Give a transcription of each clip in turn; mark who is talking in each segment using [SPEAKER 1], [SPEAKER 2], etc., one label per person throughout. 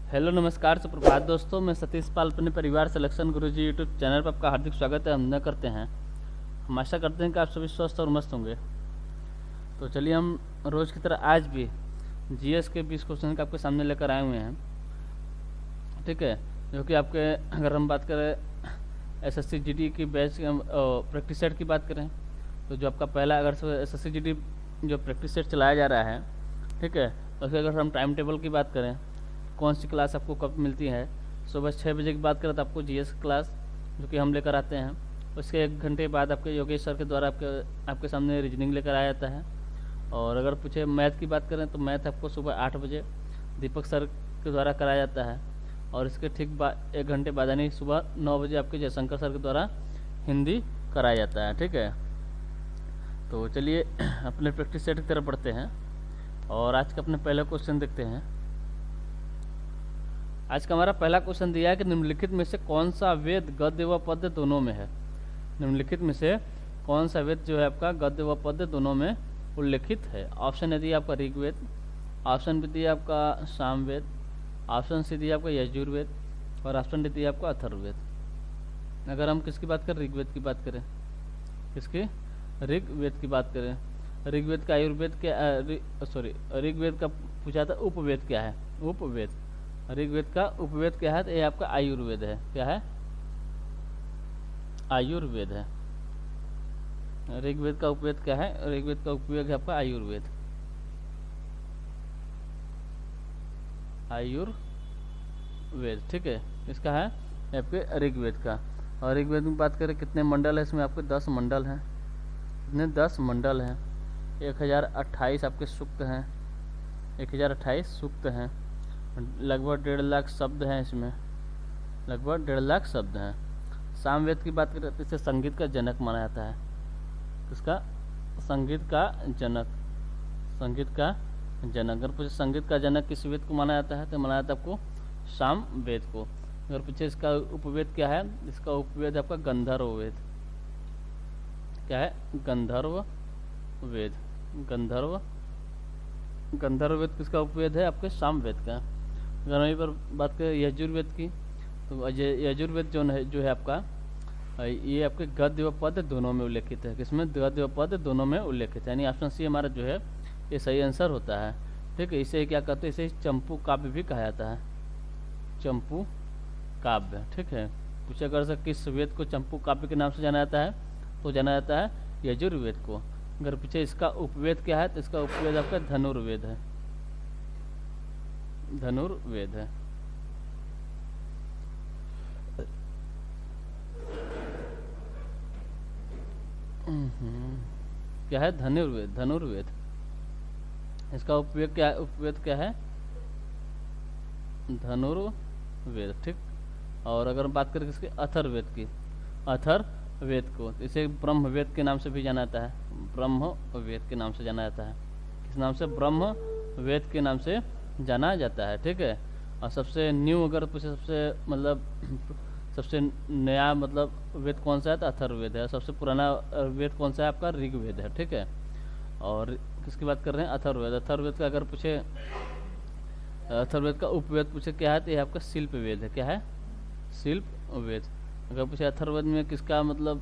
[SPEAKER 1] Hello नमस्कार सुप्रभात दोस्तों, मैं सतीश पाल अपने परिवार सिलेक्शन गुरुजी यूट्यूब चैनल पर आपका हार्दिक स्वागत है। हम करते हैं, हम आशा करते हैं कि आप सभी स्वस्थ और मस्त होंगे। तो चलिए हम रोज़ की तरह आज भी जीएस के 20 क्वेश्चन आपके सामने लेकर आए हुए हैं, ठीक है। जो कि आपके, अगर हम बात करें एसएससी जीडी की बैच प्रैक्टिस सेट की बात करें तो जो आपका पहला, अगर एसएससी जीडी जो प्रैक्टिस सेट चलाया जा रहा है, ठीक है, उसके अगर हम टाइम टेबल की बात करें, कौन सी क्लास आपको कब मिलती है, सुबह 6 बजे की बात करें तो आपको जीएस क्लास जो कि हम लेकर आते हैं। उसके 1 घंटे बाद आपके योगेश सर के द्वारा आपके सामने रीजनिंग लेकर आया जाता है। और अगर पूछे मैथ की बात करें तो मैथ आपको सुबह 8 बजे दीपक सर के द्वारा कराया जाता है। और इसके ठीक 1 घंटे बाद यानी सुबह 9 बजे आपके जयशंकर सर के द्वारा हिंदी कराया जाता है, ठीक है। तो चलिए अपने प्रैक्टिस सेट की तरफ बढ़ते हैं और आज का अपने पहला क्वेश्चन देखते हैं। आज का हमारा पहला क्वेश्चन दिया है कि निम्नलिखित में से कौन सा वेद गद्य व पद्य दोनों में है। निम्नलिखित में से कौन सा वेद जो है आपका गद्य व पद्य दोनों में उल्लेखित है। ऑप्शन है दिया आपका ऋग्वेद, ऑप्शन बी दिया आपका सामवेद, ऑप्शन सी दिया आपका यजुर्वेद और ऑप्शन डी दिया आपका अथर्ववेद। अगर हम किसकी बात करें, ऋग्वेद की बात करें, किसकी, ऋग्वेद की बात करें। ऋग्वेद का आयुर्वेद क्या, ऋग्वेद का पूछा था उपवेद क्या है, उपवेद। ऋग्वेद का उपवेद क्या है, तो ये आपका आयुर्वेद है। क्या है, आयुर्वेद है। ऋग्वेद का उपवेद क्या है, ऋग्वेद का उपवेद है आपका आयुर्वेद, आयुर्वेद, ठीक है। इसका है आपके ऋग्वेद का। और ऋग्वेद में बात करें कितने मंडल है, इसमें आपके 10 मंडल हैं। कितने, 10 मंडल हैं। 1028 आपके सूक्त हैं, 1028 सूक्त हैं। लगभग 1.5 लाख शब्द हैं इसमें, लगभग 1.5 लाख शब्द हैं। सामवेद की बात करें तो इसे संगीत का जनक माना जाता है। किसका, संगीत का जनक, संगीत का जनक। अगर पूछे संगीत का जनक किस वेद को माना जाता है तो माना जाता है आपको सामवेद को। अगर पूछे इसका उपवेद क्या है, इसका उपवेद आपका गंधर्व वेद। क्या है, गंधर्व वेद। गंधर्व वेद किसका उपवेद है, आपके सामवेद का। अगर वहीं पर बात करें यजुर्वेद की तो यजुर्वेद जो है आपका, ये आपके गद्य व पद्य दोनों में उल्लेखित है। किसमें, गद्य व पद्य दोनों में उल्लेखित है, यानी ऑप्शन सी हमारा जो है ये सही आंसर होता है, ठीक है। इसे क्या कहते हैं, इसे चंपू काव्य भी कहा जाता है, चंपू काव्य, ठीक है। पूछा कर सकते किस वेद को चंपू काव्य के नाम से जाना जाता है, तो जाना जाता है यजुर्वेद को। अगर पूछे इसका उपवेद क्या है तो इसका उपवेद आपका धनुर्वेद है, धनुर्वेद है। क्या है, धनुर्वेद, धनुर्वेद। इसका उपवेद क्या है, उपवेद क्या है, धनुर्वेद, ठीक। और अगर बात करें किसके, अथर्ववेद की, अथर्ववेद को, तो इसे ब्रह्मवेद के नाम से भी जाना जाता है, ब्रह्मवेद के नाम से जाना जाता है। किस नाम से, ब्रह्मवेद के नाम से जाना जाता है, ठीक है। और सबसे न्यू अगर पूछे, सबसे नया मतलब वेद कौन सा है तो अथर्ववेद है। सबसे पुराना वेद कौन सा है आपका, ऋग्वेद है, ठीक है। और किसकी बात कर रहे हैं, अथर्ववेद। अथर्ववेद का अगर पूछे, अथर्ववेद का उपवेद पूछे क्या है तो ये आपका शिल्प वेद है। क्या है, शिल्प वेद। अगर पूछे अथर्ववेद में किसका मतलब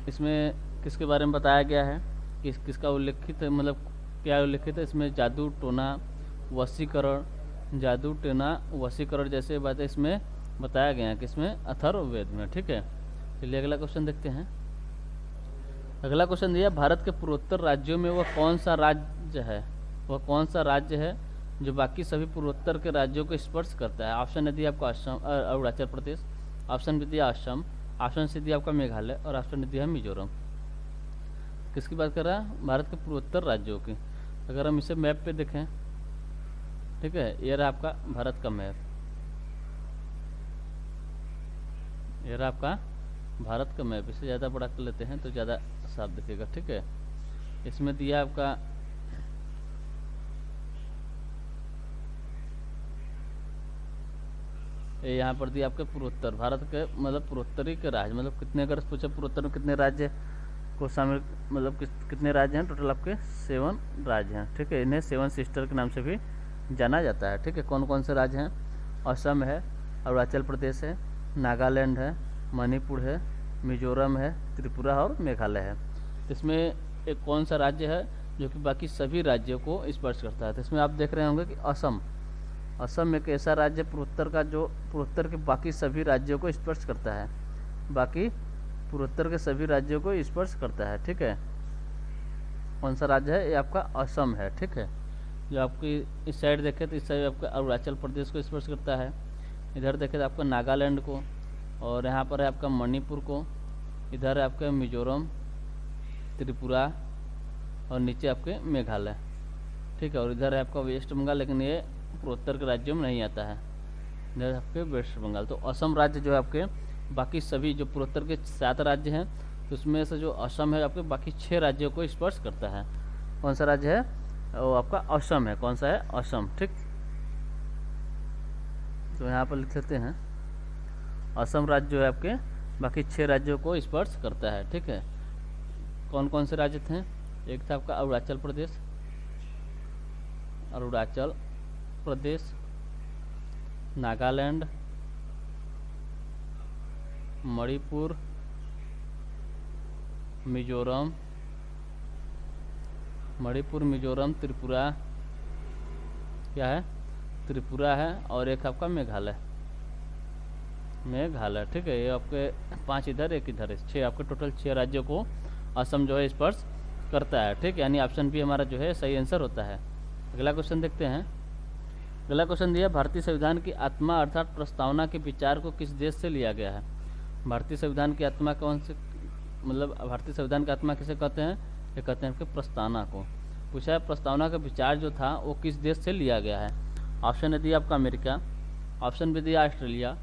[SPEAKER 1] इसमें किसके बारे में बताया गया है, किसका उल्लेखित है, मतलब क्या उल्लेखित है इसमें, जादू टोना वशीकरण, जादू टोना वशीकरण जैसे बातें इसमें बताया गया है, किसमें, अथर्ववेद में, ठीक है। चलिए अगला क्वेश्चन देखते हैं। अगला क्वेश्चन दिया, भारत के पूर्वोत्तर राज्यों में वह कौन सा राज्य है, वह कौन सा राज्य है जो बाकी सभी पूर्वोत्तर के राज्यों को स्पर्श करता है। ऑप्शन दिया आपको असम, अरुणाचल प्रदेश, ऑप्शन बी दिया असम, ऑप्शन सी दिया आपका मेघालय और ऑप्शन डी दिया मिजोरम। किसकी बात कर रहा है, भारत के पूर्वोत्तर राज्यों की। अगर हम इसे मैप पे देखें, ठीक है, ये रहा आपका भारत का मैप, ये रहा आपका भारत का मैप। इसे ज़्यादा बड़ा कर लेते हैं तो ज़्यादा साफ दिखेगा, ठीक है। इसमें दिया आपका यहाँ पर दिया आपके पूर्वोत्तर, भारत के मतलब पूर्वोत्तरी के राज्य, मतलब कितने, अगर पूछे पूर्वोत्तर में कितने राज्य को शामिल, मतलब कितने राज्य हैं, टोटल आपके 7 राज्य हैं, ठीक है। इन्हें 7 सिस्टर के नाम से भी जाना जाता है। ठीक है, कौन कौन से राज्य हैं? असम है, अरुणाचल प्रदेश है, नागालैंड है, मणिपुर है, मिजोरम है, त्रिपुरा और मेघालय है। तो इसमें एक कौन सा राज्य है जो कि बाकी सभी राज्यों को स्पर्श करता है? तो इसमें आप देख रहे होंगे कि असम। असम एक ऐसा राज्य पूर्वोत्तर का जो पूर्वोत्तर के बाकी सभी राज्यों को स्पर्श करता है, बाकी पूर्वोत्तर के सभी राज्यों को स्पर्श करता है। ठीक है, कौन सा राज्य है? ये आपका असम है। ठीक है, जो आपकी इस साइड देखें तो इस साइड आपका अरुणाचल प्रदेश को स्पर्श करता है, इधर देखें तो आपका नागालैंड को, और यहाँ पर है आपका मणिपुर को, इधर है आपका मिजोरम, त्रिपुरा और नीचे आपके मेघालय। ठीक है, और इधर है आपका वेस्ट बंगाल, लेकिन ये पूर्वोत्तर के राज्यों में नहीं आता है, इधर आपके वेस्ट बंगाल। तो असम राज्य जो है आपके बाकी सभी जो पूर्वोत्तर के 7 राज्य हैं, तो उसमें से जो असम है आपके बाकी 6 राज्यों को स्पर्श करता है। कौन सा राज्य है? वो आपका असम है। कौन सा है? असम। ठीक, तो यहाँ पर लिख लेते हैं, असम राज्य जो है आपके बाकी 6 राज्यों को स्पर्श करता है। ठीक है, कौन कौन से राज्य थे? एक था आपका अरुणाचल प्रदेश, अरुणाचल प्रदेश, नागालैंड, मणिपुर, मिजोरम, मिजोरम, त्रिपुरा, क्या है? त्रिपुरा है, और एक आपका मेघालय। ठीक है, ये आपके 5 इधर 1 इधर है, 6 आपके टोटल 6 राज्यों को असम जो है स्पर्श करता है। ठीक है, यानी ऑप्शन बी हमारा जो है सही आंसर होता है। अगला क्वेश्चन देखते हैं। अगला क्वेश्चन दिया, भारतीय संविधान की आत्मा अर्थात प्रस्तावना के विचार को किस देश से लिया गया है? भारतीय संविधान की आत्मा कौन से, मतलब भारतीय संविधान की आत्मा किसे कहते हैं? ये कहते हैं कि प्रस्तावना को। पूछा है प्रस्तावना का विचार जो था वो किस देश से लिया गया है? ऑप्शन ए दिया आपका अमेरिका, ऑप्शन बी दिया ऑस्ट्रेलिया,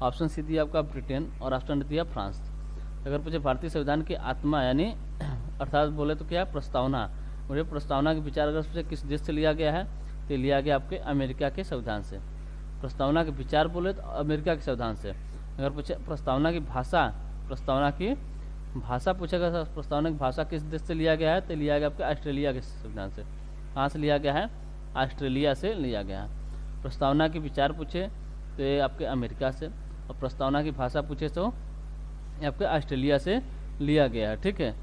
[SPEAKER 1] ऑप्शन सी दिया आपका ब्रिटेन, और ऑप्शन डी दिया फ्रांस। अगर पूछे भारतीय संविधान की आत्मा यानी अर्थात बोले तो क्या? प्रस्तावना। मुझे प्रस्तावना के विचार अगर पूछे किस देश से लिया गया है, तो लिया गया आपके अमेरिका के संविधान से। प्रस्तावना के विचार बोले तो अमेरिका के संविधान से। अगर पूछे प्रस्तावना की भाषा, प्रस्तावना की भाषा पूछेगा, प्रस्तावना की भाषा किस देश से लिया गया है, तो लिया गया आपके ऑस्ट्रेलिया के संविधान से। कहाँ से लिया गया है? ऑस्ट्रेलिया से लिया गया है। प्रस्तावना के विचार पूछे तो ये आपके अमेरिका से, और प्रस्तावना की भाषा पूछे तो ये आपके ऑस्ट्रेलिया से लिया गया है। ठीक है,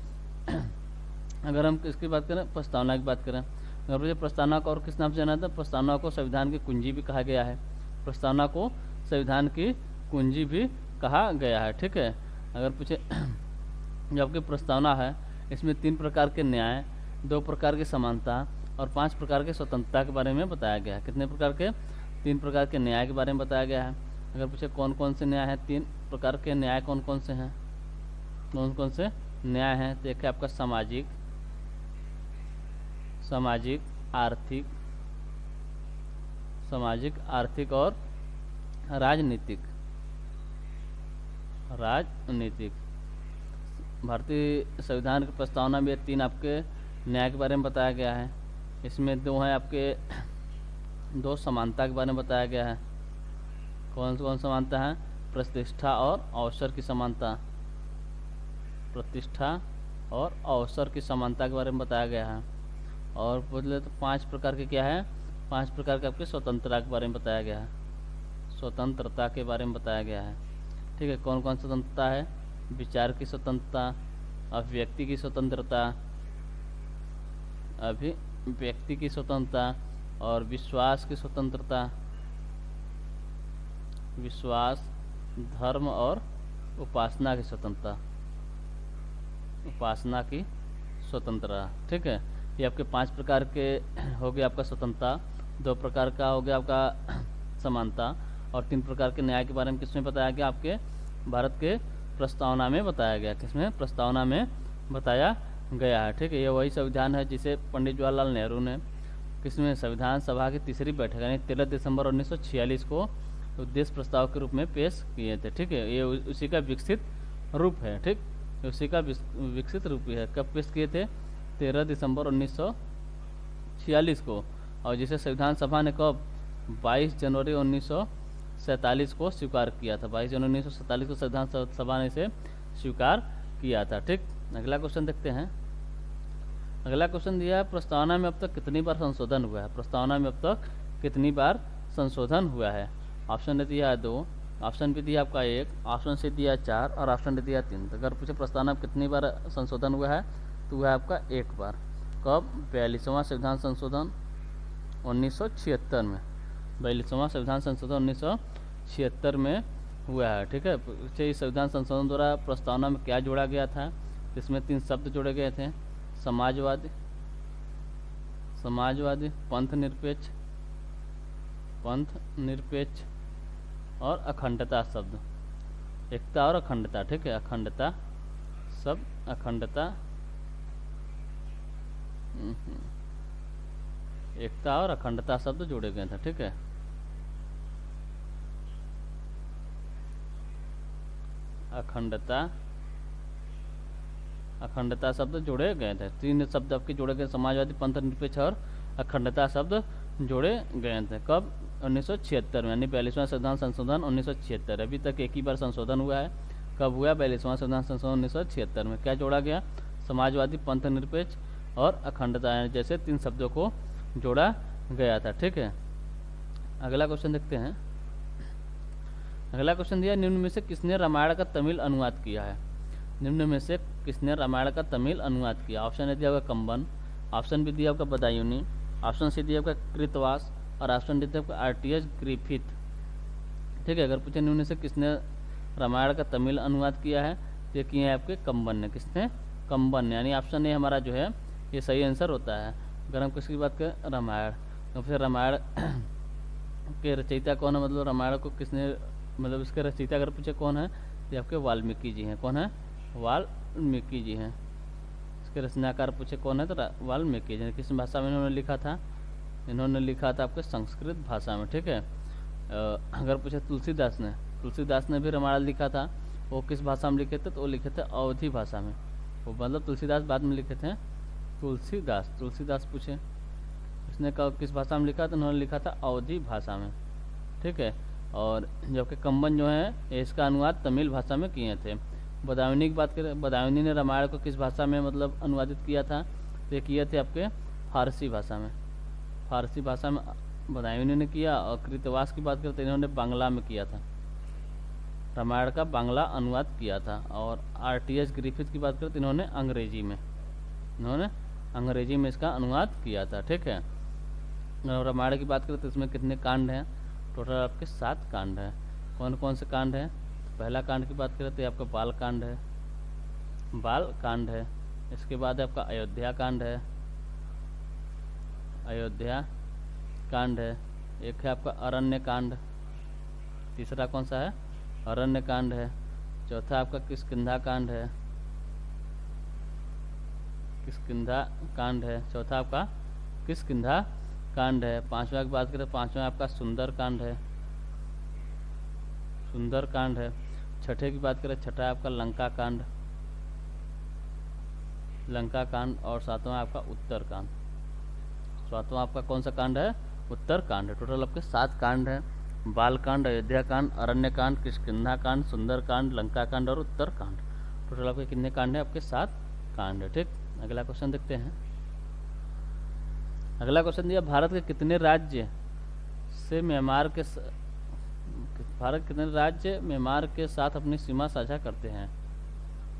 [SPEAKER 1] अगर हम किसकी बात करें? प्रस्तावना की बात करें, अगर मुझे प्रस्तावना को और किस नाम से जाना था? प्रस्तावना को संविधान की कुंजी भी कहा गया है। प्रस्तावना को संविधान की कुंजी भी कहा गया है। ठीक है, अगर पूछे जो आपकी प्रस्तावना है इसमें 3 प्रकार के न्याय, 2 प्रकार की समानता और 5 प्रकार के स्वतंत्रता के बारे में बताया गया है। कितने प्रकार के? 3 प्रकार के न्याय के बारे में बताया गया है। अगर पूछे कौन कौन से न्याय हैं, 3 प्रकार के न्याय कौन कौन से हैं, कौन कौन से न्याय हैं? तो एक है आपका सामाजिक, आर्थिक और राजनीतिक। भारतीय संविधान की प्रस्तावना में 3 आपके न्याय के बारे में बताया गया है। इसमें 2 हैं आपके, 2 समानता के बारे में बताया गया है। कौन कौन समानता है? प्रतिष्ठा और अवसर की समानता, प्रतिष्ठा और अवसर की समानता के बारे में बताया गया है। और बोले तो 5 प्रकार के क्या है? 5 प्रकार के आपके स्वतंत्रता के बारे में बताया गया है, स्वतंत्रता के बारे में बताया गया है। ठीक है, कौन कौन स्वतंत्रता है? विचार की स्वतंत्रता, अभिव्यक्ति की स्वतंत्रता, और विश्वास की स्वतंत्रता, धर्म और उपासना की स्वतंत्रता। ठीक है, ये आपके 5 प्रकार के हो गए आपका स्वतंत्रता, 2 प्रकार का हो गया आपका समानता, और 3 प्रकार के न्याय के बारे में किसमें बताया गया? आपके भारत के प्रस्तावना में बताया गया। किसमें? प्रस्तावना में बताया गया है। ठीक है, ये वही संविधान है जिसे पंडित जवाहरलाल नेहरू ने किसमें संविधान सभा की 3री बैठक यानी 13 दिसंबर 1946 को उद्देश्य प्रस्ताव के रूप में पेश किए थे। ठीक है, ये उसी का विकसित रूप है। ठीक, उसी का विकसित रूप है। कब पेश किए थे? 13 दिसंबर 1946 को, और जिसे संविधान सभा ने कब? 22 जनवरी 1947 को स्वीकार किया था। 22 जनवरी 1947 को संविधान सभा ने इसे स्वीकार किया था। ठीक, अगला क्वेश्चन देखते हैं। अगला क्वेश्चन दिया है, प्रस्तावना में अब तक कितनी बार संशोधन हुआ है? प्रस्तावना में अब तक कितनी बार संशोधन हुआ है। ऑप्शन ए दिया है 2, ऑप्शन बी दिया आपका 1, ऑप्शन सी दिया 4 और ऑप्शन डी दिया 3। तो अगर पूछे प्रस्तावना में कितनी बार संशोधन हुआ है तो वह आपका 1 बार। कब? 42वां संविधान संशोधन 1976 में। 42वां संविधान संशोधन 1976 में हुआ है। ठीक है, पूछे इस संविधान संशोधन द्वारा प्रस्तावना में क्या जोड़ा गया था। इसमें 3 शब्द जोड़े गए थे, समाजवादी, पंथ निरपेक्ष और अखंडता शब्द, एकता और अखंडता। ठीक है, अखंडता शब्द, अखंडता, एकता और अखंडता शब्द जोड़े गए थे। ठीक है, अखंडता शब्द जोड़े गए थे। 3 शब्द आपके जोड़े गए, समाजवादी, पंथ निरपेक्ष और अखंडता शब्द जोड़े गए थे। कब? 1976 में, यानी 42वां संविधान संशोधन 1976। अभी तक एक ही बार संशोधन हुआ है। कब हुआ? 42वां संविधान संशोधन 1976 में। क्या जोड़ा गया? समाजवादी, पंथ निरपेक्ष और अखंडता जैसे 3 शब्दों को जोड़ा गया था। ठीक है, अगला क्वेश्चन देखते हैं। अगला क्वेश्चन दिया, निम्न में से किसने रामायण का तमिल अनुवाद किया है। निम्न में से किसने रामायण का तमिल अनुवाद किया। ऑप्शन ए दिया आपका कंबन, ऑप्शन बी दिया आपका बदायूनी, ऑप्शन सी दिया आपका कृतवास और ऑप्शन डी दिया आपका आरटीएच ग्रिफिथ। ठीक है, अगर पूछे निम्न से किसने रामायण का तमिल अनुवाद किया है तो ये किए हैं आपके कंबन ने। किसने? कंबन ने, यानी ऑप्शन ए हमारा जो है ये सही आंसर होता है। अगर हम किसकी बात करें, रामायण, तो फिर रामायण के रचयिता कौन है, मतलब रामायण को किसने, मतलब इसके रचयिता अगर पूछे कौन है तो आपके वाल्मीकि जी हैं। कौन है? वाल्मीकि जी हैं। इसके रचनाकार पूछे कौन है तो वाल्मीकि जी। किस भाषा में इन्होंने लिखा था? इन्होंने लिखा था आपके संस्कृत भाषा में। ठीक है, अगर पूछे तुलसीदास ने भी रामायण लिखा था, वो किस भाषा में लिखे थे तो वो लिखे थे अवधी भाषा में। वो मतलब तुलसीदास बाद में लिखे थे तुलसीदास पूछे इसने किस भाषा में लिखा तो उन्होंने लिखा था अवधी भाषा में। ठीक है, और जबकि कंबन जो है इसका अनुवाद तमिल भाषा में किए थे। बदायूनी की बात करें, बदायूनी ने रामायण को किस भाषा में मतलब अनुवादित किया था तो ये किए थे आपके फारसी भाषा में बदायूनी ने किया। और कृतवास की बात करें तो इन्होंने बांग्ला में किया था, रामायण का बांग्ला अनुवाद किया था। और आरटीएच ग्रिफिथ की बात करें तो इन्होंने अंग्रेजी में इसका अनुवाद किया था। ठीक है, रामायण की बात करें तो इसमें कितने कांड हैं, टोटल आपके 7 कांड हैं। कौन कौन से कांड हैं? पहला कांड की बात करें तो आपका बाल कांड है। इसके बाद आपका अयोध्या कांड है। एक है आपका अरण्य कांड, तीसरा कौन सा है? अरण्य कांड है। चौथा आपका किष्किंधा कांड है। चौथा आपका किष्किंधा कांड है। 5वां की बात करें, 5वां आपका सुंदर कांड है। छठे की बात करें, छठा आपका लंका कांड और 7वां आपका उत्तर कांड। 7वां आपका कौन सा कांड है? उत्तर कांड है। टोटल आपके 7 कांड है, बाल कांड, अयोध्या कांड, अरण्य कांड, किष्किंधा कांड, सुंदर कांड, लंका कांड और उत्तर कांड। टोटल आपके कितने कांड है? आपके 7 कांड है। ठीक, अगला क्वेश्चन देखते हैं। अगला क्वेश्चन दिया, भारत के कितने राज्य म्यांमार के साथ अपनी सीमा साझा करते हैं।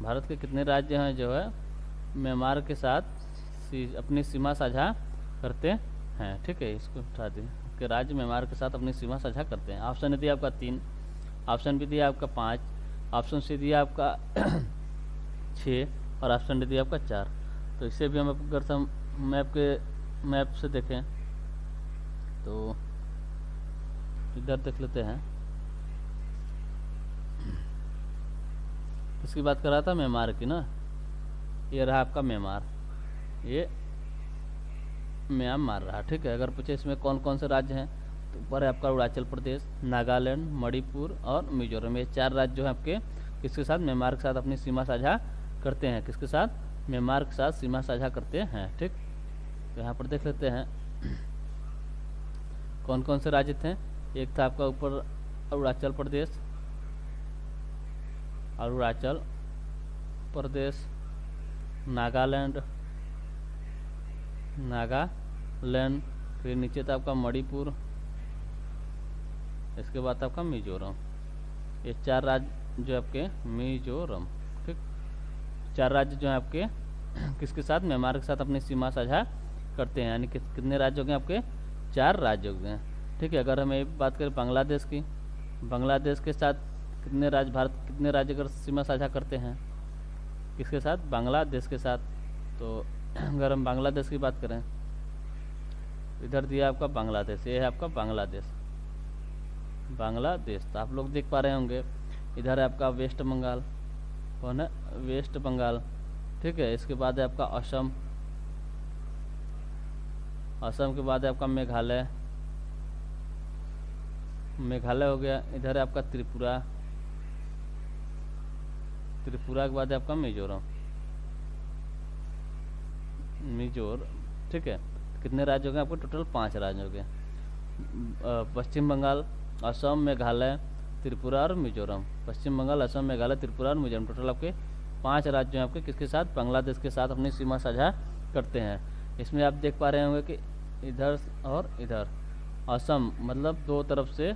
[SPEAKER 1] भारत के कितने राज्य हैं जो है म्यांमार के साथ अपनी सीमा साझा करते हैं। ठीक है, इसको उठा दें कि राज्य म्यांमार के साथ अपनी सीमा साझा करते हैं। ऑप्शन ए दिया आपका 3, ऑप्शन बी दिया आपका 5, ऑप्शन सी दिया आपका 6 और ऑप्शन डी दिया आपका 4। तो इसे भी हम अगर मैप से देखें तो इधर देख लेते हैं। किसकी बात कर रहा था? म्यांमार की ना। ये रहा आपका म्यांमार, ये म्यांमार रहा। ठीक है, अगर पूछे इसमें कौन कौन से राज्य हैं तो ऊपर है आपका अरुणाचल प्रदेश, नागालैंड, मणिपुर और मिजोरम। ये 4 राज्य जो है आपके किसके साथ? म्यांमार के साथ अपनी सीमा साझा करते हैं। किसके साथ? म्यांमार के साथ सीमा साझा करते हैं। ठीक, तो यहाँ पर देख लेते हैं कौन कौन से राज्य थे। एक था आपका ऊपर अरुणाचल प्रदेश, नागालैंड, फिर नीचे था आपका मणिपुर, इसके बाद आपका मिजोरम। ये 4 राज्य जो आपके मिजोरम, ठीक, 4 राज्य जो है आपके किसके साथ, म्यांमार के साथ अपनी सीमा साझा करते हैं। यानी कितने राज्य हो गए आपके, 4 राज्य हो गए, ठीक है। अगर हमें बात करें बांग्लादेश की, बांग्लादेश के साथ कितने राज्य, भारत कितने राज्य अगर सीमा साझा करते हैं, किसके साथ, बांग्लादेश के साथ। तो अगर हम बांग्लादेश की बात करें, इधर दिया आपका बांग्लादेश, ये है आपका बांग्लादेश, बांग्लादेश। तो आप लोग देख पा रहे होंगे, इधर है आपका वेस्ट बंगाल, कौन है, वेस्ट बंगाल, ठीक है। इसके बाद है आपका असम, असम के बाद है आपका मेघालय, मेघालय हो गया। इधर है आपका त्रिपुरा, त्रिपुरा के बाद है आपका मिजोरम, मिजोर, ठीक है। कितने राज्य हो गए आपको, टोटल 5 राज्य हो गए, पश्चिम बंगाल, असम, मेघालय, त्रिपुरा और मिजोरम। पश्चिम बंगाल, असम, मेघालय, त्रिपुरा और मिजोरम, टोटल आपके 5 राज्य हैं आपके किसके साथ, बांग्लादेश के साथ अपनी सीमा साझा करते हैं। इसमें आप देख पा रहे होंगे कि इधर और इधर असम, मतलब 2 तरफ से,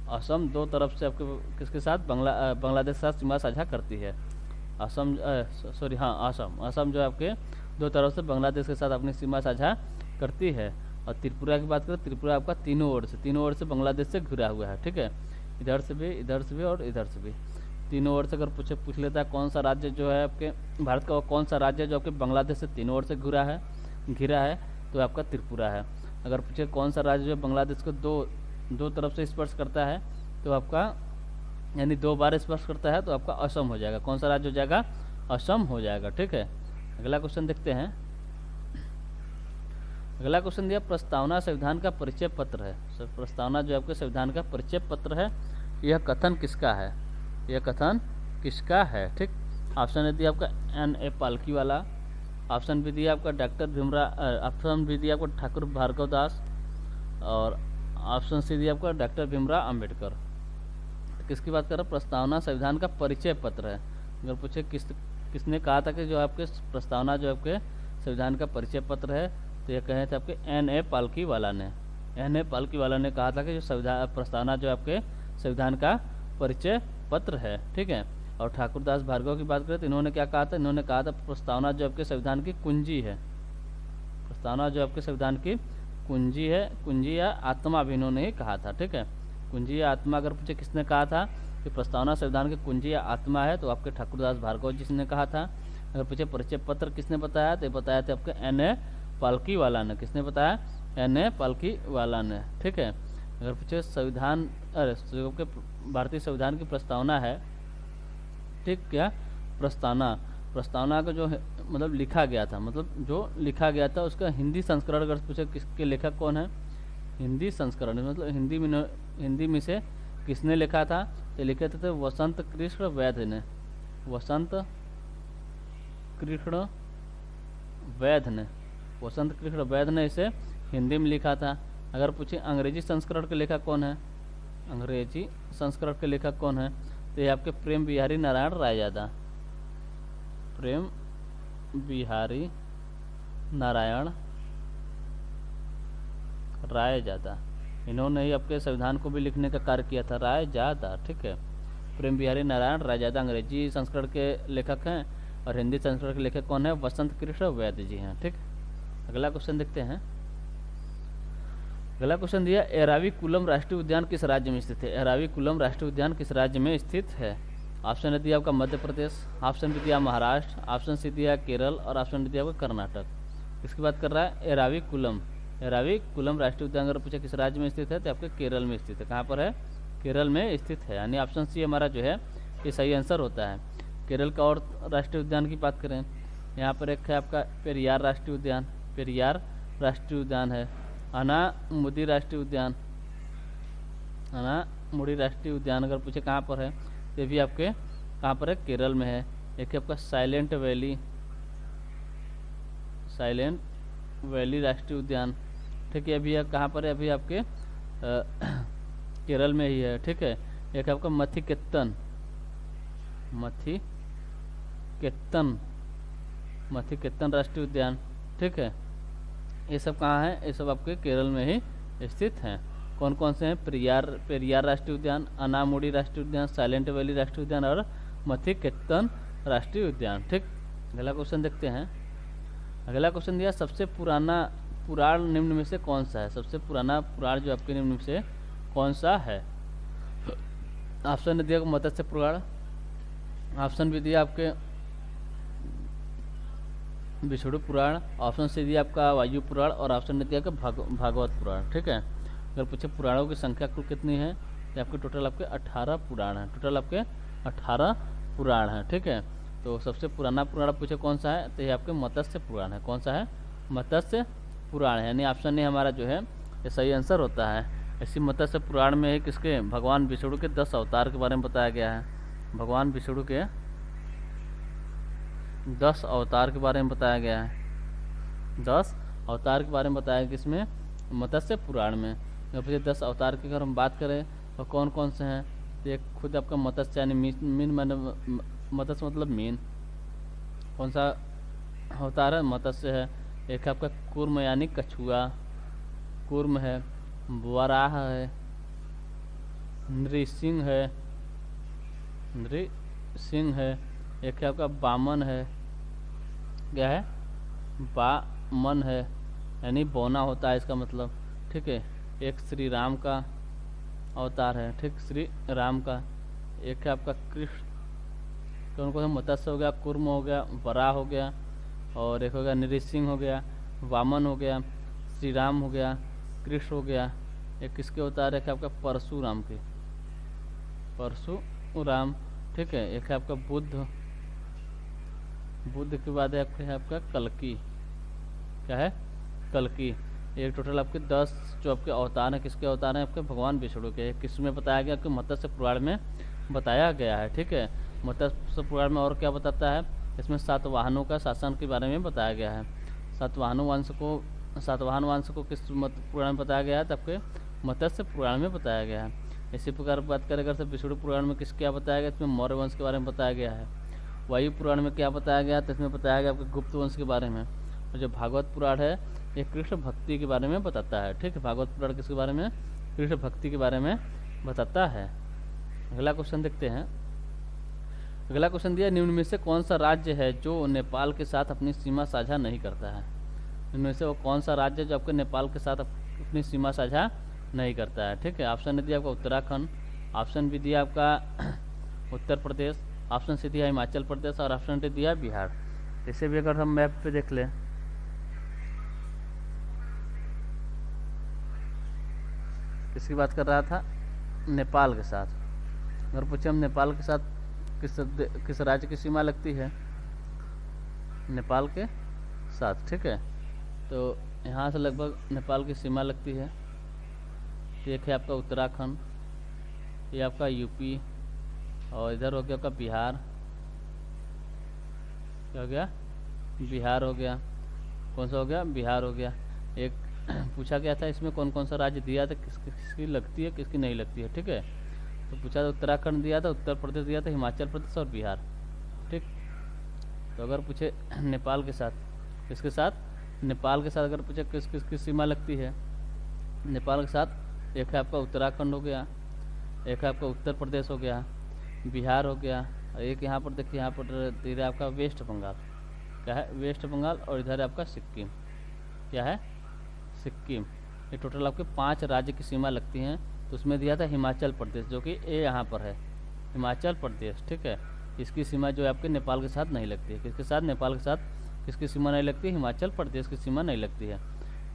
[SPEAKER 1] असम 2 तरफ से आपके किसके साथ, बांग्लादेश के साथ सीमा साझा करती है। असम, सॉरी हाँ, असम जो है आपके 2 तरफ से बांग्लादेश के साथ अपनी सीमा साझा करती है। और त्रिपुरा की बात करें, त्रिपुरा आपका तीनों ओर से बांग्लादेश से घिरा हुआ है, ठीक है। इधर से भी और इधर से भी, तीनों ओर से अगर पूछ लेता है कौन सा राज्य जो है आपके भारत का, कौन सा राज्य जो आपके बांग्लादेश से तीनों ओर से घिरा है, तो आपका त्रिपुरा है। अगर पूछे कौन सा राज्य जो बांग्लादेश को दो तरफ से स्पर्श करता है, तो आपका, यानी 2 बार स्पर्श करता है, तो आपका असम हो जाएगा। कौन सा राज्य हो जाएगा, असम हो जाएगा, ठीक है। अगला क्वेश्चन देखते हैं। अगला क्वेश्चन दिया, प्रस्तावना संविधान का परिचय पत्र है। प्रस्तावना जो आपके संविधान का परिचय पत्र है, यह कथन किसका है, यह कथन किसका है, ठीक। ऑप्शन दिया आपका N.A. पालकी वाला, ऑप्शन भी दिया आपका डॉक्टर भीमराव, ऑप्शन भी दिया आपका ठाकुर भार्गव दास, और ऑप्शन सी दिया आपका डॉक्टर भीमराव अंबेडकर। किसकी बात कर रहे हैं, प्रस्तावना संविधान का परिचय पत्र है। अगर पूछे किसने कहा था कि जो आपके प्रस्तावना जो आपके संविधान का परिचय पत्र है, तो ये कहे थे आपके N.A. पालकी वाला ने। N.A. पालकी वाला ने कहा था कि जो संविधान प्रस्तावना जो आपके संविधान का परिचय पत्र है, ठीक है। और ठाकुरदास भार्गव की बात करें तो इन्होंने क्या कहा था, इन्होंने कहा था प्रस्तावना जो आपके संविधान की कुंजी है, प्रस्तावना जो आपके संविधान की कुंजी है, कुंजी या आत्मा भी इन्होंने ही कहा था, ठीक है। कुंजी या आत्मा अगर पूछे किसने कहा था कि प्रस्तावना संविधान की कुंजी या आत्मा है, तो आपके ठाकुरदास भार्गव जी ने कहा था। अगर पूछे परिचय पत्र किसने बताया, तो बताया था आपके N.A. पालकी वाला ने। किसने बताया, N.A. पालकी वाला ने, ठीक है। अगर पूछे संविधान, जो के भारतीय संविधान की प्रस्तावना है, ठीक, क्या प्रस्तावना का जो मतलब लिखा गया था, मतलब जो लिखा गया था उसका हिंदी संस्करण अगर पूछे किसके लेखक कौन है, हिंदी संस्करण, मतलब हिंदी में से किसने लिखा था, तो लिखे थे वसंत कृष्ण वैद्य ने, वसंत कृष्ण वैद्य ने इसे हिंदी में लिखा था। अगर पूछे अंग्रेजी संस्करण के लेखक कौन है, अंग्रेजी संस्करण के लेखक कौन है, तो ये आपके प्रेम बिहारी नारायण रायजादा, प्रेम बिहारी नारायण रायजादा, इन्होंने ही आपके संविधान को भी लिखने का कार्य किया था, रायजादा, ठीक है। प्रेम बिहारी नारायण रायजादा अंग्रेजी संस्करण के लेखक हैं, और हिंदी संस्करण के लेखक कौन है, वसंत कृष्ण वैद्य जी हैं, ठीक। अगला क्वेश्चन देखते हैं। अगला क्वेश्चन दिया, एराविकुलम राष्ट्रीय उद्यान किस राज्य में स्थित है, एराविकुलम राष्ट्रीय उद्यान किस राज्य में स्थित है। ऑप्शन दिया आपका मध्य प्रदेश, ऑप्शन भी दिया महाराष्ट्र, ऑप्शन सी दिया केरल, और ऑप्शन दिया आपका कर्नाटक। किसकी बात कर रहा है, एराविकुलम राष्ट्रीय उद्यान अगर पूछे किस राज्य में स्थित है, तो आपके केरल में स्थित है। कहाँ पर है, केरल में स्थित है, यानी ऑप्शन सी हमारा जो है ये सही आंसर होता है। केरल का और राष्ट्रीय उद्यान की बात करें, यहाँ पर एक है आपका पेरियार राष्ट्रीय उद्यान, पेरियार राष्ट्रीय उद्यान है। अनामुदी राष्ट्रीय उद्यान, अनामुदी राष्ट्रीय उद्यान अगर पूछे कहाँ पर है, ये भी आपके कहाँ पर है, केरल में है। एक आपका साइलेंट वैली राष्ट्रीय उद्यान, ठीक है, अभी कहाँ पर है, अभी आपके केरल में ही है, ठीक है। एक आपका मथिकेतन राष्ट्रीय उद्यान, ठीक है। ये सब कहाँ है, ये सब आपके केरल में ही स्थित हैं। कौन कौन से हैं? पेरियार राष्ट्रीय उद्यान, अनामुडी राष्ट्रीय उद्यान, साइलेंट वैली राष्ट्रीय उद्यान और मथिकेतन राष्ट्रीय उद्यान। ठीक, अगला क्वेश्चन देखते हैं। अगला क्वेश्चन दिया सबसे पुराना पुराण निम्न में से कौन सा है? सबसे पुराना पुराण जो आपके निम्न में से कौन सा है? ऑप्शन ने दिया मत्स्य पुराण, ऑप्शन भी दिया आपके विष्णु पुराण, ऑप्शन सी दिया आपका वायु पुराण और ऑप्शन ने दिया कि भागवत पुराण। ठीक है, अगर पूछे पुराणों की संख्या कुल कितनी है तो आपके टोटल आपके 18 पुराण हैं। टोटल आपके 18 पुराण हैं। ठीक है, तो सबसे पुराना पुराण पूछे कौन सा है तो ये आपके मत्स्य पुराण है। कौन सा है? मत्स्य पुराण है, यानी ऑप्शन ए हमारा जो है ये सही आंसर होता है। इसी मत्स्य पुराण में किसके भगवान विष्णु के 10 अवतार के बारे में बताया गया है। भगवान विष्णु के 10 अवतार के बारे में बताया गया है। 10 अवतार के बारे में बताया गया किसमें? मत्स्य पुराण में। तो फिर 10 अवतार की अगर हम बात करें तो कौन कौन से हैं तो एक खुद आपका मत्स्य यानी मीन मत्स्य मतलब मीन। कौन सा अवतार है? मत्स्य है। एक आपका कूर्म यानी कछुआ, कूर्म है। वराह है, नृसिंह है, नृसिंह है। एक है आपका वामन है। क्या है? वामन है यानी बौना होता है इसका मतलब। ठीक है, एक श्री राम का अवतार है। ठीक, श्री राम का। एक है आपका कृष्ण, तो उनको मत्स्य हो गया, कूर्म हो गया, वराह हो गया और एक हो गया नृसिंह हो गया, वामन हो गया, श्री राम हो गया, कृष्ण हो गया। एक किसके अवतार है? आपका परशुराम के, परशुराम। ठीक है, एक है आपका बुद्ध, बुद्ध के बाद है आपका कल्कि। क्या है? कल्कि। एक टोटल आपके 10 जो आपके अवतार हैं किसके अवतार हैं? आपके भगवान विष्णु के। किसमें बताया गया? आपके मत्स्य पुराण में बताया गया है। ठीक है, मत्स्य पुराण में और क्या बताता है? इसमें सातवाहनों का शासन के बारे में बताया गया है। सातवाहन वंश को किस पुराण में बताया गया है? तो आपके मत्स्य पुराण में बताया गया है। इसी प्रकार बात करें अगर विष्णु पुराण में किस क्या बताया गया? इसमें मौर्य वंश के बारे में बताया गया है। वायु पुराण में क्या बताया गया? तो इसमें बताया गया आपके गुप्त वंश के बारे में। और जो भागवत पुराण है ये कृष्ण भक्ति के बारे में बताता है। ठीक है, भागवत पुराण किसके बारे में? कृष्ण भक्ति के बारे में बताता है। अगला क्वेश्चन देखते हैं। अगला क्वेश्चन दिया निम्न में से कौन सा राज्य है जो नेपाल के साथ अपनी सीमा साझा नहीं करता है? इनमें से वो कौन सा राज्य जो आपके नेपाल के साथ अपनी सीमा साझा नहीं करता है? ठीक है, ऑप्शन ने दिया आपका उत्तराखंड, ऑप्शन भी दिया आपका उत्तर प्रदेश, ऑप्शन सी दिया हिमाचल प्रदेश और ऑप्शन डी दिया बिहार। इसे भी अगर हम मैप पे देख लें किसकी बात कर रहा था? नेपाल के साथ। अगर पूछे हम नेपाल के साथ किस राज्य की सीमा लगती है? नेपाल के साथ। ठीक है, तो यहाँ से लगभग नेपाल की सीमा लगती है। एक है आपका उत्तराखंड, ये आपका यूपी और इधर हो गया आपका बिहार। क्या हो गया? बिहार हो गया। कौन सा हो गया? बिहार हो गया। एक पूछा गया था इसमें कौन कौन सा राज्य दिया था, किसकी लगती है किसकी नहीं लगती है। ठीक है, तो पूछा था उत्तराखंड दिया था, उत्तर प्रदेश दिया था, हिमाचल प्रदेश और बिहार। ठीक, तो अगर पूछे नेपाल के साथ किसके साथ? नेपाल के साथ अगर पूछे किस किस की सीमा लगती है नेपाल के साथ? एक है आपका उत्तराखंड हो गया, एक है आपका उत्तर प्रदेश हो गया, बिहार हो गया और एक यहाँ पर देखिए यहाँ पर दे रहा है आपका वेस्ट बंगाल। क्या है? वेस्ट बंगाल। और इधर है आपका सिक्किम। क्या है? सिक्किम। ये टोटल आपके 5 राज्य की सीमा लगती हैं। तो उसमें दिया था हिमाचल प्रदेश जो कि ए यहाँ पर है, हिमाचल प्रदेश। ठीक है, इसकी सीमा जो है आपके नेपाल के साथ नहीं लगती है। किसके साथ? नेपाल के साथ किसकी सीमा नहीं लगती? हिमाचल प्रदेश की सीमा नहीं लगती है।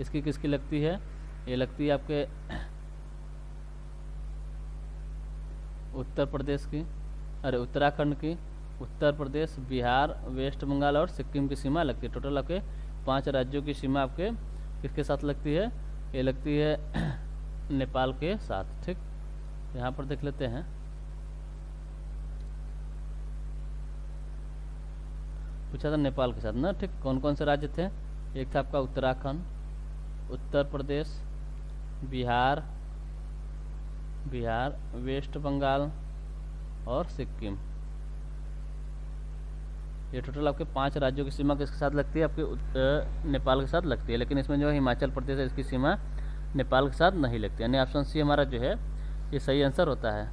[SPEAKER 1] इसकी किसकी लगती है? ये लगती है आपके उत्तर प्रदेश की, अरे उत्तराखंड की, उत्तर प्रदेश, बिहार, वेस्ट बंगाल और सिक्किम की सीमा लगती है। टोटल आपके 5 राज्यों की सीमा आपके किसके साथ लगती है? ये लगती है नेपाल के साथ। ठीक, यहाँ पर देख लेते हैं। पूछा था नेपाल के साथ ना। ठीक, कौन कौन से राज्य थे? एक था आपका उत्तराखंड, उत्तर प्रदेश, बिहार, वेस्ट बंगाल और सिक्किम। ये टोटल आपके 5 राज्यों की सीमा किसके साथ लगती है? आपके नेपाल के साथ लगती है। लेकिन इसमें जो है हिमाचल प्रदेश है इसकी सीमा नेपाल के साथ नहीं लगती, यानी ऑप्शन सी हमारा जो है ये सही आंसर होता है।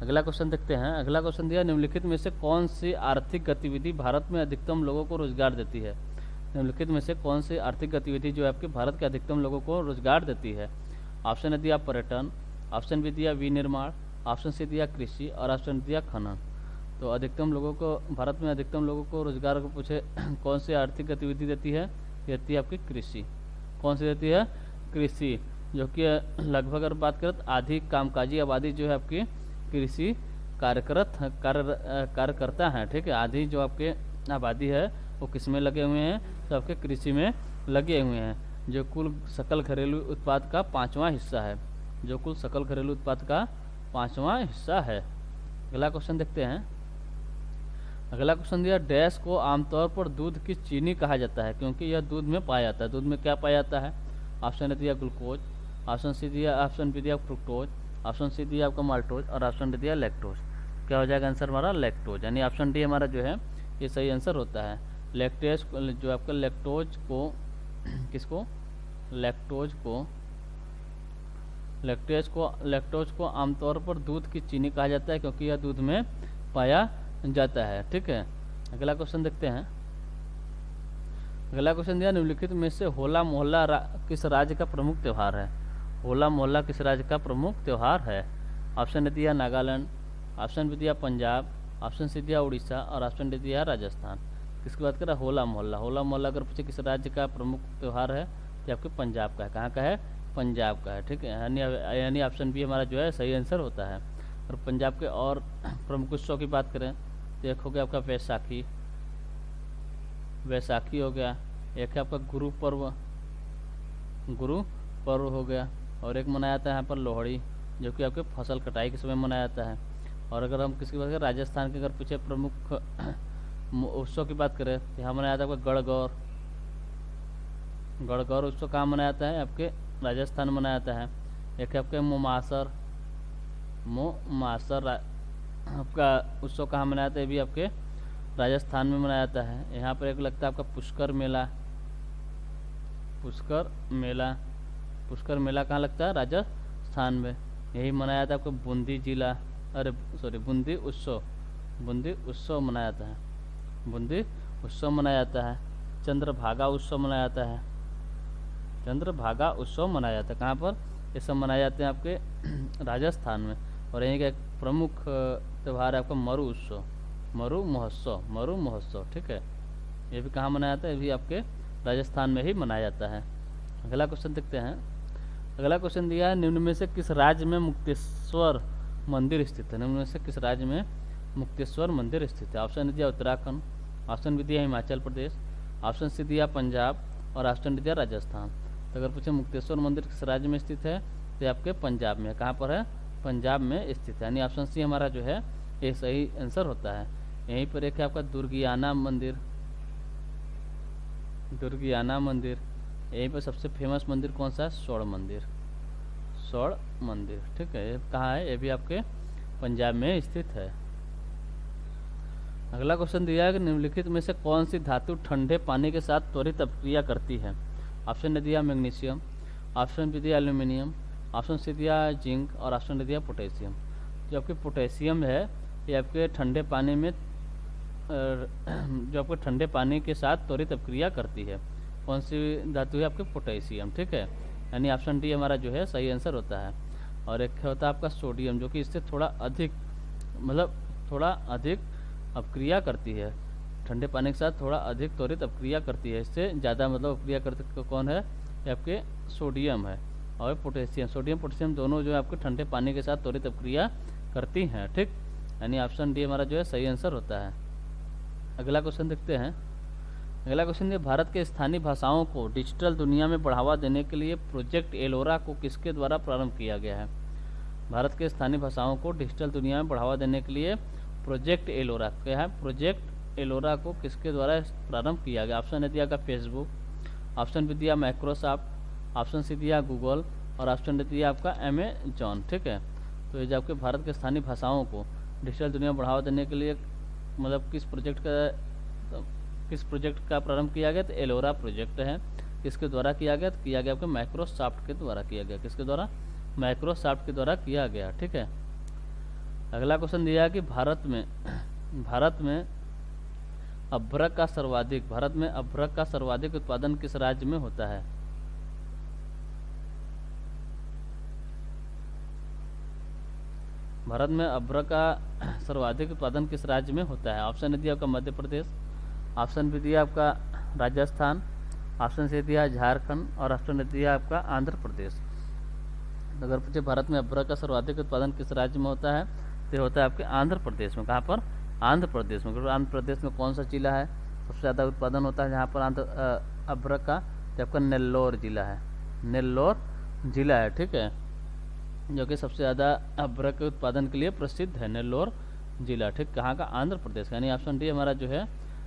[SPEAKER 1] अगला क्वेश्चन देखते हैं। अगला क्वेश्चन दिया, निम्नलिखित में से कौन सी आर्थिक गतिविधि भारत में अधिकतम लोगों को रोजगार देती है। निम्नलिखित में से कौन सी आर्थिक गतिविधि जो है आपके भारत के अधिकतम लोगों को रोजगार देती है। ऑप्शन दिया पर्यटन, ऑप्शन बी दिया विनिर्माण, ऑप्शन सी दिया कृषि और ऑप्शन दिया खनन। तो अधिकतम लोगों को, भारत में अधिकतम लोगों को रोजगार को पूछे कौन सी आर्थिक गतिविधि देती है, ये देती है आपकी कृषि। कौन सी देती है, कृषि, जो कि लगभग अगर बात करें तो आधी कामकाजी आबादी जो है आपकी कृषि कार्य करता है। ठीक है, आधी जो आपके आबादी है वो किस में लगे हुए हैं, तो आपके कृषि में लगे हुए हैं, जो कुल सकल घरेलू उत्पाद का 5वां हिस्सा है, जो कुल सकल घरेलू उत्पाद का 5वां हिस्सा है। अगला क्वेश्चन देखते हैं। अगला क्वेश्चन दिया, डैश को आमतौर पर दूध की चीनी कहा जाता है क्योंकि यह दूध में पाया जाता है। दूध में क्या पाया जाता है। ऑप्शन दिया ग्लूकोज, ऑप्शन बी दिया फ्रुक्टोज, ऑप्शन सी दिया आपका माल्टोज और ऑप्शन डी दिया लैक्टोज। क्या हो जाएगा आंसर हमारा, लैक्टोज, यानी ऑप्शन डी हमारा जो है ये सही आंसर होता है। लैक्टेज जो आपका लैक्टोज को किसको, लैक्टोज को आमतौर पर दूध की चीनी कहा जाता है क्योंकि यह दूध में पाया जाता है। ठीक है, अगला क्वेश्चन देखते हैं। अगला क्वेश्चन दिया, निम्नलिखित में से होला मोहल्ला किस राज्य का प्रमुख त्यौहार है। होला मोहल्ला किस राज्य का प्रमुख त्यौहार है। ऑप्शन दिया नागालैंड, ऑप्शन बी दिया पंजाब, ऑप्शन सी दिया उड़ीसा और ऑप्शन डी दिया राजस्थान। किसकी बात करें, होला मोहल्ला। होला मोहल्ला अगर पूछे किस राज्य का प्रमुख त्यौहार है तो आपके पंजाब का है। कहाँ का है, पंजाब का है। ठीक है, यानी ऑप्शन बी हमारा जो है सही आंसर होता है। और पंजाब के और प्रमुख उत्सव की बात करें तो एक हो गया आपका वैसाखी हो गया, एक है आपका गुरु पर्व हो गया, और एक मनाया जाता है यहाँ पर लोहड़ी, जो कि आपके फसल कटाई के समय मनाया जाता है। और अगर हम किसी बात करें राजस्थान के अगर पीछे प्रमुख उत्सव की बात करें तो यहाँ मनाया जाता है आपका गणगौर उत्सव कहाँ मनाया जाता है, आपके राजस्थान में मनाया जाता है। एक है आपके मोमासर आपका उत्सव कहाँ मनाया जाता है, ये भी आपके राजस्थान में मनाया जाता है। यहाँ पर एक लगता है आपका पुष्कर मेला कहाँ लगता है, राजस्थान में। यही मनाया जाता है आपका बूंदी उत्सव मनाया जाता है। बूंदी उत्सव मनाया जाता है। चंद्रभागा उत्सव मनाया जाता है। कहाँ पर, ये सब मनाए जाते हैं आपके राजस्थान में। और यहीं का एक प्रमुख त्यौहार है आपका मरु महोत्सव। ठीक है, ये भी कहाँ मनाया जाता है, ये भी आपके राजस्थान में ही मनाया जाता है। अगला क्वेश्चन देखते हैं। अगला क्वेश्चन दिया है, निम्न में से किस राज्य में मुक्तेश्वर मंदिर स्थित है। निम्न में से किस राज्य में मुक्तेश्वर मंदिर स्थित है। ऑप्शन दिया उत्तराखंड, ऑप्शन बी दिया हिमाचल प्रदेश, ऑप्शन सी दिया पंजाब और ऑप्शन डी दिया राजस्थान। तो अगर पूछे मुक्तेश्वर मंदिर किस राज्य में स्थित है तो आपके पंजाब में। कहाँ पर है, पंजाब में स्थित है, यानी ऑप्शन सी हमारा जो है ये सही आंसर होता है। यहीं पर एक है आपका दुर्गियाना मंदिर। यहीं पर सबसे फेमस मंदिर कौन सा है, स्वर्ण मंदिर। ठीक है, ये कहाँ है, ये भी आपके पंजाब में स्थित है। अगला क्वेश्चन दिया है कि निम्नलिखित में से कौन सी धातु ठंडे पानी के साथ त्वरित अपक्रिया करती है। ऑप्शन दिया मैग्नीशियम, ऑप्शन बी दिया एल्यूमिनियम, ऑप्शन सी दिया जिंक और ऑप्शन डी दिया पोटेशियम। जो आपके पोटेशियम है ये आपके ठंडे पानी में जो आपके ठंडे पानी के साथ त्वरित अपक्रिया करती है। कौन सी धातु है, आपके पोटेशियम। ठीक है, यानी ऑप्शन डी हमारा जो है सही आंसर होता है। और एक होता है आपका सोडियम, जो कि इससे थोड़ा अधिक अपक्रिया करती है। ठंडे पानी के साथ थोड़ा अधिक त्वरित अपक्रिया करती है, इससे ज़्यादा अपक्रिया करते कौन है, ये आपके सोडियम है। और पोटेशियम, सोडियम पोटेशियम दोनों जो है आपके ठंडे पानी के साथ त्वरित अपक्रिया करती हैं। ठीक, यानी ऑप्शन डी हमारा जो है सही आंसर होता है। अगला क्वेश्चन देखते हैं। अगला क्वेश्चन है, भारत के स्थानीय भाषाओं को डिजिटल दुनिया में बढ़ावा देने के लिए प्रोजेक्ट एलोरा को किसके द्वारा प्रारंभ किया गया है। भारत के स्थानीय भाषाओं को डिजिटल दुनिया में बढ़ावा देने के लिए प्रोजेक्ट एलोरा क्या है, प्रोजेक्ट एलोरा को किसके द्वारा प्रारंभ किया गया। ऑप्शन दिया का फेसबुक, ऑप्शन बी दिया माइक्रोसॉफ्ट, ऑप्शन सी दिया गूगल और ऑप्शन डी दिया आपका अमेजॉन। ठीक है, तो ये जो आपके भारत के स्थानीय भाषाओं को डिजिटल दुनिया में बढ़ावा देने के लिए किस प्रोजेक्ट का प्रारंभ किया गया, तो एलोरा प्रोजेक्ट है, किसके द्वारा किया गया? तो किया गया आपके माइक्रोसॉफ्ट के द्वारा किया गया। किसके द्वारा? माइक्रोसॉफ्ट के द्वारा किया गया। ठीक है। अगला क्वेश्चन दिया है कि भारत में अभ्रक का सर्वाधिक उत्पादन किस राज्य में होता है? भारत में अभ्रक का सर्वाधिक उत्पादन किस राज्य में होता है? ऑप्शन ए दिया आपका मध्य प्रदेश, ऑप्शन बी दिया आपका राजस्थान, ऑप्शन सी दिया झारखंड और ऑप्शन डी दिया आपका आंध्र प्रदेश। अगर पूछे भारत में अभ्रक का सर्वाधिक उत्पादन किस राज्य में होता है, तो होता है आपके आंध्र प्रदेश में। कहाँ पर? आंध्र प्रदेश में। आंध्र प्रदेश में कौन सा जिला है सबसे ज़्यादा उत्पादन होता है जहाँ पर अभ्रक का? तो आपका नेल्लोर जिला है। नेल्लोर जिला है। ठीक है, जो कि सबसे ज़्यादा अभ्रक के उत्पादन के लिए प्रसिद्ध है, नेल्लोर जिला। ठीक, कहाँ का? आंध्र प्रदेश का। यानी ऑप्शन डी हमारा जो है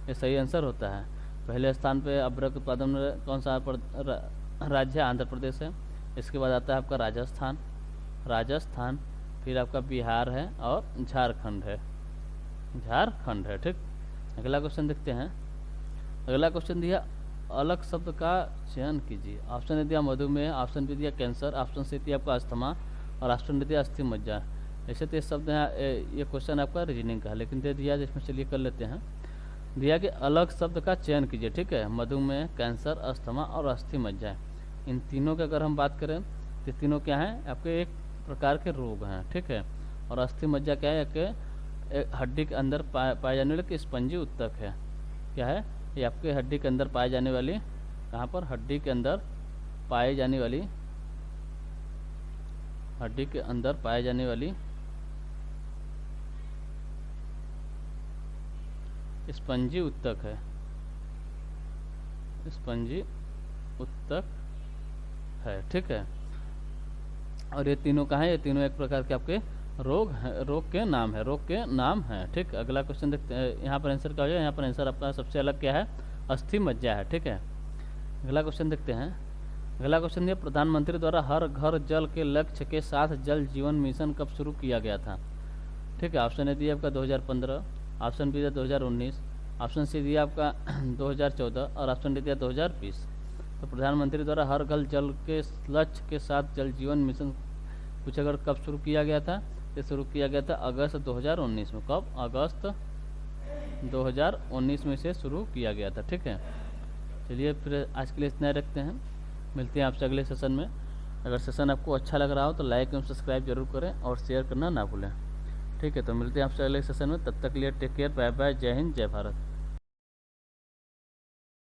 [SPEAKER 1] ये सही आंसर होता है। पहले स्थान पे अभ्रक उत्पादन में कौन सा राज्य है? आंध्र प्रदेश है। इसके बाद आता है आपका राजस्थान, फिर आपका बिहार है और झारखंड है। ठीक, अगला क्वेश्चन देखते हैं। अगला क्वेश्चन दिया अलग शब्द का चयन कीजिए। ऑप्शन ए दिया मधुमेह, ऑप्शन बी दिया कैंसर, ऑप्शन सी दिया आपका अस्थमा और ऑप्शन डी दिया अस्थि मज्जा। ऐसे तो शब्द है, ये क्वेश्चन आपका रीजनिंग का है, लेकिन दे दिया जिसमें चलिए कर लेते हैं। दिया कि अलग शब्द का चयन कीजिए। ठीक है, मधुमेह, कैंसर, अस्थमा और अस्थि मज्जा। इन तीनों की अगर हम बात करें तो तीनों क्या हैं? आपके एक प्रकार के रोग हैं। ठीक है, और अस्थि मज्जा क्या है? कि हड्डी के अंदर पाए जाने वाली स्पंजी उत्तक है। क्या है? ये आपके हड्डी के अंदर पाए जाने वाली, कहाँ पर? हड्डी के अंदर पाए जाने वाली स्पंजी उत्तक है। स्पंजी उत्तक है। ठीक है, और ये तीनों कहाँ है? ये तीनों एक प्रकार के आपके रोग के नाम है। ठीक, अगला क्वेश्चन देखते हैं। यहाँ पर आंसर क्या हो जाए? यहाँ पर आंसर आपका सबसे अलग क्या है? अस्थि मज्जा है। ठीक है, अगला क्वेश्चन देखते हैं। अगला क्वेश्चन ये प्रधानमंत्री द्वारा हर घर जल के लक्ष्य के साथ जल जीवन मिशन कब शुरू किया गया था? ठीक है, ऑप्शन ए दिया आपका 2015, ऑप्शन बी दिया 2019, ऑप्शन सी दिया आपका 2014 और ऑप्शन डी दिया 2020। तो प्रधानमंत्री द्वारा हर घर जल के लक्ष्य के साथ जल जीवन मिशन कुछ अगर कब शुरू किया गया था? ये शुरू किया गया था अगस्त 2019 में। कब? अगस्त 2019 में से शुरू किया गया था। ठीक है, चलिए फिर आज के लिए इतना ही रखते हैं। मिलते हैं आपसे अगले सेशन में। अगर सेशन आपको अच्छा लग रहा हो तो लाइक एवं सब्सक्राइब जरूर करें और शेयर करना ना भूलें। ठीक है, तो मिलते हैं आपसे अगले सेशन में। तब तक के लिए टेक केयर, बाय बाय, जय हिंद, जय भारत।